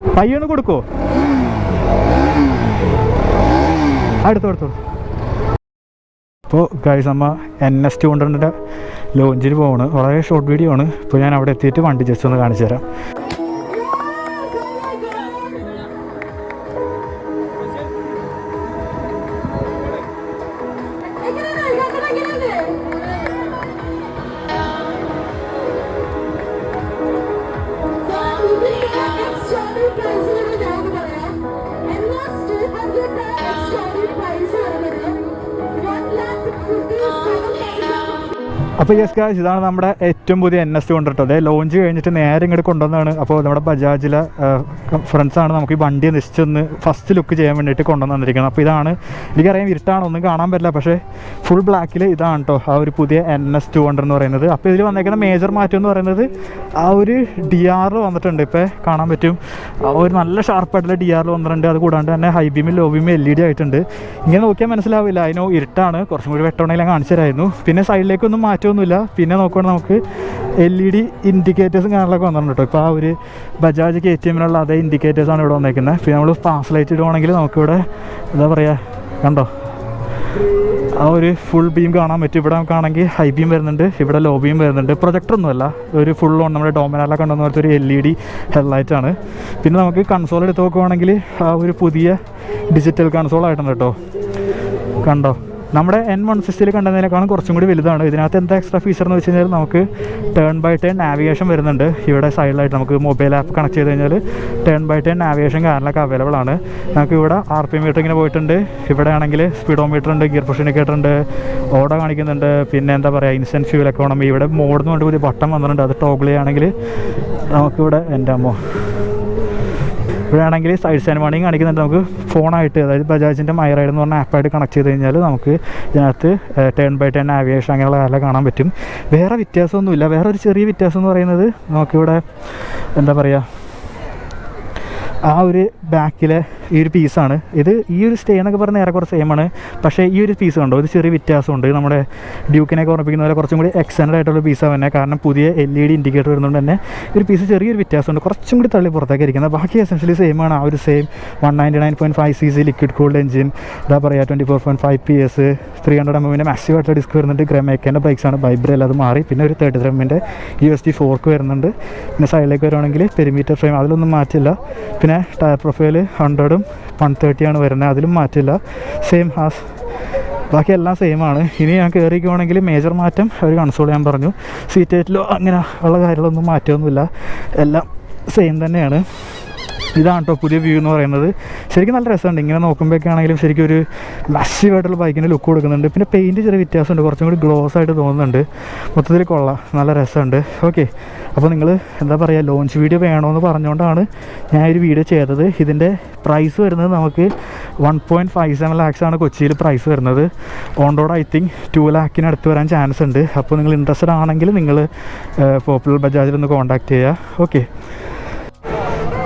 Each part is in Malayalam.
പയ്യൊന്ന് കൊടുക്കോ? അടുത്തോടുത്തു. ഇപ്പോൾ ഗൈസ് അമ്മ NS200 ലോഞ്ചിന് പോവാണ്. വളരെ ഷോർട്ട് വീഡിയോ ആണ്. ഇപ്പോൾ ഞാൻ അവിടെ എത്തിയിട്ട് വണ്ടി ജസ്റ്റ് ഒന്ന് കാണിച്ചു തരാം. അപ്പോൾ യെസ് ഗായ്സ്, ഇതാണ് നമ്മുടെ ഏറ്റവും പുതിയ NS200 കേട്ടോ. അതേ ലോഞ്ച് കഴിഞ്ഞിട്ട് നേരെ ഇങ്ങോട്ട് കൊണ്ടുവന്നതാണ്. അപ്പോൾ നമ്മുടെ ബജാജിലെ ഫ്രണ്ട്സാണ് നമുക്ക് ഈ വണ്ടി നിശ്ചയൊന്ന് ഫസ്റ്റ് ലുക്ക് ചെയ്യാൻ വേണ്ടിയിട്ട് കൊണ്ടുവന്നിരിക്കുന്നത്. അപ്പോൾ ഇതാണ്, എനിക്കറിയാം ഇരുട്ടാണ്, ഒന്നും കാണാൻ പറ്റില്ല, പക്ഷേ ഫുൾ ബ്ലാക്കിൽ ഇതാണ് കേട്ടോ ആ ഒരു പുതിയ NS200 എന്ന് പറയുന്നത്. അപ്പോൾ ഇതിൽ വന്നേക്കുന്ന മേജർ മാറ്റം എന്ന് പറയുന്നത് ആ ഒരു DR വന്നിട്ടുണ്ട്. ഇപ്പോൾ കാണാൻ പറ്റും, ആ ഒരു നല്ല ഷാർപ്പായിട്ടുള്ള DR വന്നിട്ടുണ്ട്. അത് കൂടാണ്ട് തന്നെ ഹൈ ബീമിൽ ലോ ബീമിൽ LED ആയിട്ടുണ്ട്. ഇങ്ങനെ നോക്കിയാൽ മനസ്സിലാവില്ല, അതിനോ ഇരുട്ടാണ്, കുറച്ചും കൂടി വെട്ടോണെങ്കിൽ ഞാൻ കാണിച്ചു തരായിരുന്നു. പിന്നെ സൈഡിലേക്കൊന്നും മാറ്റമൊന്നുമില്ല. പിന്നെ നോക്കുകയാണെങ്കിൽ നമുക്ക് LED ഇൻഡിക്കേറ്റേഴ്സും കാണാനൊക്കെ വന്നിട്ടുണ്ട് കേട്ടോ. ഇപ്പോൾ ആ ഒരു ബജാജ് KTMനുള്ള അതേ ഇൻഡിക്കേറ്റേഴ്സാണ് ഇവിടെ വന്നേക്കുന്നത്. പിന്നെ നമ്മൾ പാസ് ലൈറ്റ് ഇടുവാണെങ്കിൽ നമുക്കിവിടെ എന്താ പറയുക, കണ്ടോ ആ ഒരു ഫുൾ ബീം കാണാൻ പറ്റും. ഇവിടെ നമുക്കാണെങ്കിൽ ഹൈ ബീം വരുന്നുണ്ട്, ഇവിടെ ലോ ബീം വരുന്നുണ്ട്. പ്രൊജക്ടറൊന്നുമല്ല, ഒരു ഫുൾ ഓൺ നമ്മുടെ ഡോമിനാറിലൊക്കെ കണ്ടെന്ന് പോലത്തെ ഒരു LED ഹെഡ്ലൈറ്റാണ്. പിന്നെ നമുക്ക് കൺസോൾ എടുത്ത് നോക്കുവാണെങ്കിൽ ആ ഒരു പുതിയ ഡിജിറ്റൽ കൺസോൾ ആയിട്ടുണ്ട് കേട്ടോ. കണ്ടോ, നമ്മുടെ N160 കണ്ടതിനേക്കാളും കുറച്ചും കൂടി വലുതാണ്. ഇതിനകത്ത് എന്താ എക്സ്ട്രാ ഫീച്ചർ എന്ന് വെച്ച് കഴിഞ്ഞാൽ നമുക്ക് ടേൺ ബൈ ടേൺ നാവിഗേഷൻ വരുന്നുണ്ട്. ഇവിടെ സൈഡിലായിട്ട് നമുക്ക് മൊബൈൽ ആപ്പ് കണക്ട് ചെയ്ത് കഴിഞ്ഞാൽ ടേൺ ബൈ ടേൺ നാവിഗേഷൻ കാറിലൊക്കെ അവൈലബിൾ ആണ്. നമുക്ക് ഇവിടെ RPM മീറ്റർ ഇങ്ങനെ പോയിട്ടുണ്ട്. ഇവിടെ ആണെങ്കിൽ സ്പീഡോമീറ്റർ ഉണ്ട്, ഗിയർ പുഷ് ഇൻഡിക്കേറ്റർ ഉണ്ട്, ഓട കാണിക്കുന്നുണ്ട്. പിന്നെ എന്താ പറയുക, ഇൻസ്റ്റൻറ്റ് ഫ്യൂൽ എക്കോണമി, ഇവിടെ മോഡെന്ന് കൊണ്ട് പുതിയ ബട്ടൺ വന്നിട്ടുണ്ട്. അത് ടോഗിൾ ചെയ്യുകയാണെങ്കിൽ നമുക്കിവിടെ എൻ്റെ അമ്മോ ഇവിടെ ആണെങ്കിൽ സൈഡ് സ്റ്റാൻഡ് വാണിംഗ് കാണിക്കുന്നുണ്ട്. നമുക്ക് ഫോണായിട്ട്, അതായത് ബജാജിൻ്റെ മൈ റൈഡ് എന്ന് പറഞ്ഞ ആപ്പായിട്ട് കണക്ട് ചെയ്ത് കഴിഞ്ഞാൽ നമുക്ക് ഇതിനകത്ത് ടേൺ ബൈ ടേൺ നാവിഗേഷൻ അങ്ങനെയുള്ള കാര്യം കാണാൻ പറ്റും. വേറെ വ്യത്യാസമൊന്നുമില്ല. വേറെ ഒരു ചെറിയ വ്യത്യാസം എന്ന് പറയുന്നത് നമുക്കിവിടെ എന്താ പറയുക, ആ ഒരു ബാക്കിലെ ഈ ഒരു പീസാണ്. ഇത് ഈ ഒരു സ്റ്റേ എന്നൊക്കെ പറഞ്ഞാൽ ഏറെക്കുറെ സെയിമാണ്. പക്ഷേ ഈ ഒരു പീസ് കണ്ടോ, ഒരു ചെറിയ വ്യത്യാസമുണ്ട്. നമ്മുടെ ഡ്യൂക്കിനെയൊക്കെ ഓർമ്മിപ്പിക്കുന്ന പോലെ കുറച്ചും കൂടി എക്സ്റ്റൻഡ് ആയിട്ടുള്ള പീസാണ് തന്നെ. കാരണം പുതിയ LED ഇൻഡിക്കേറ്റർ വരുന്നതുകൊണ്ട് തന്നെ ഒരു പീസ് ചെറിയൊരു വ്യത്യാസമുണ്ട്, കുറച്ചും കൂടി തള്ളി പുറത്തേക്ക് ഇരിക്കുന്നത്. ബാക്കി എസെൻഷ്യലി സെയിമാണ്. ആ ഒരു same 199.5cc liquid cooled engine, എന്താ പറയുക 24.5 PS, 300 mm മാസീവ് ആയിട്ടുള്ള ഡിസ്ക് വരുന്നുണ്ട്. ഗ്രമേക്കേൻ്റെ ബൈക്സാണ്, വൈബ്രയിൽ അത് മാറി. പിന്നെ ഒരു 33 mm USD ഫോർക്ക് വരുന്നുണ്ട്. പിന്നെ സൈഡിലേക്ക് വരുവാണെങ്കിൽ പെരിമീറ്റർ ഫ്രെയിം, അതിലൊന്നും മാറ്റില്ല. പിന്നെ ടയർ പ്രൊഫൈൽ 100 130 വരുന്നത്, അതിലും മാറ്റില്ല. സെയിം ഹാസ്, ബാക്കി എല്ലാം സെയിമാണ്. ഇനി ഞാൻ കയറിക്കുവാണെങ്കിൽ മേജർ മാറ്റം ഒരു കൺസോൾ ഞാൻ പറഞ്ഞു. സീറ്റ് ഹൈറ്റിലോ അങ്ങനെ ഉള്ള കാര്യങ്ങളൊന്നും മാറ്റമൊന്നുമില്ല, എല്ലാം സെയിം തന്നെയാണ്. ഇതാണ് കേട്ടോ പുതിയ വ്യൂ എന്ന് പറയുന്നത്. ശരിക്കും നല്ല രസമുണ്ട് ഇങ്ങനെ നോക്കുമ്പോഴൊക്കെ ആണെങ്കിലും. ശരിക്കും ഒരു മാസീവായിട്ടുള്ള ബൈക്കിൻ്റെ ലുക്ക് കൊടുക്കുന്നുണ്ട്. പിന്നെ പെയിൻറ്റ് ചെറിയ വ്യത്യാസമുണ്ട്, കുറച്ചും കൂടി ഗ്ലോസ് ആയിട്ട് തോന്നുന്നുണ്ട്. മൊത്തത്തിൽ കൊള്ളാം, നല്ല രസമുണ്ട്. ഓക്കെ, അപ്പോൾ നിങ്ങൾ എന്താ പറയുക, ലോഞ്ച് വീഡിയോ വേണമെന്ന് പറഞ്ഞുകൊണ്ടാണ് ഞാൻ ഒരു വീഡിയോ ചെയ്തത്. ഇതിൻ്റെ പ്രൈസ് വരുന്നത് നമുക്ക് 1.57 lakhs ആണ് കൊച്ചിയിൽ പ്രൈസ് വരുന്നത്. On road I think 2 lakhs അടുത്ത് വരാൻ ചാൻസ് ഉണ്ട്. അപ്പോൾ നിങ്ങൾ ഇൻട്രസ്റ്റഡ് ആണെങ്കിൽ നിങ്ങൾ പോപ്പുലർ ബജാജിലൊന്ന് കോൺടാക്ട് ചെയ്യുക. ഓക്കെ,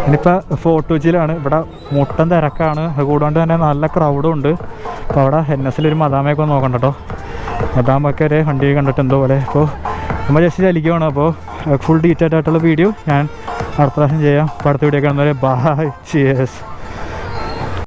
ഇനിയിപ്പോൾ ഫോർട്ട് കൊച്ചിയിലാണ്. ഇവിടെ മുട്ടൻ തിരക്കാണ്, അതുകൂടാണ്ട് തന്നെ നല്ല ക്രൗഡും ഉണ്ട്. അപ്പോൾ അവിടെ NSലൊരു മദാമയൊക്കെ ഒന്ന് നോക്കണ്ട കേട്ടോ. മദാമൊക്കെ ഒരു വണ്ടി കണ്ടിട്ട് എന്തോ പോലെ. അപ്പോൾ നമ്മൾ ജസ്റ്റ് ചലിക്കുകയാണ്. അപ്പോൾ ഫുൾ ഡീറ്റെയിൽഡ് ആയിട്ടുള്ള വീഡിയോ ഞാൻ അടുത്ത പ്രാവശ്യം ചെയ്യാം. അപ്പോൾ അടുത്ത വീഡിയോ കാണുന്നവരെ ബൈ, ചിയേഴ്സ്.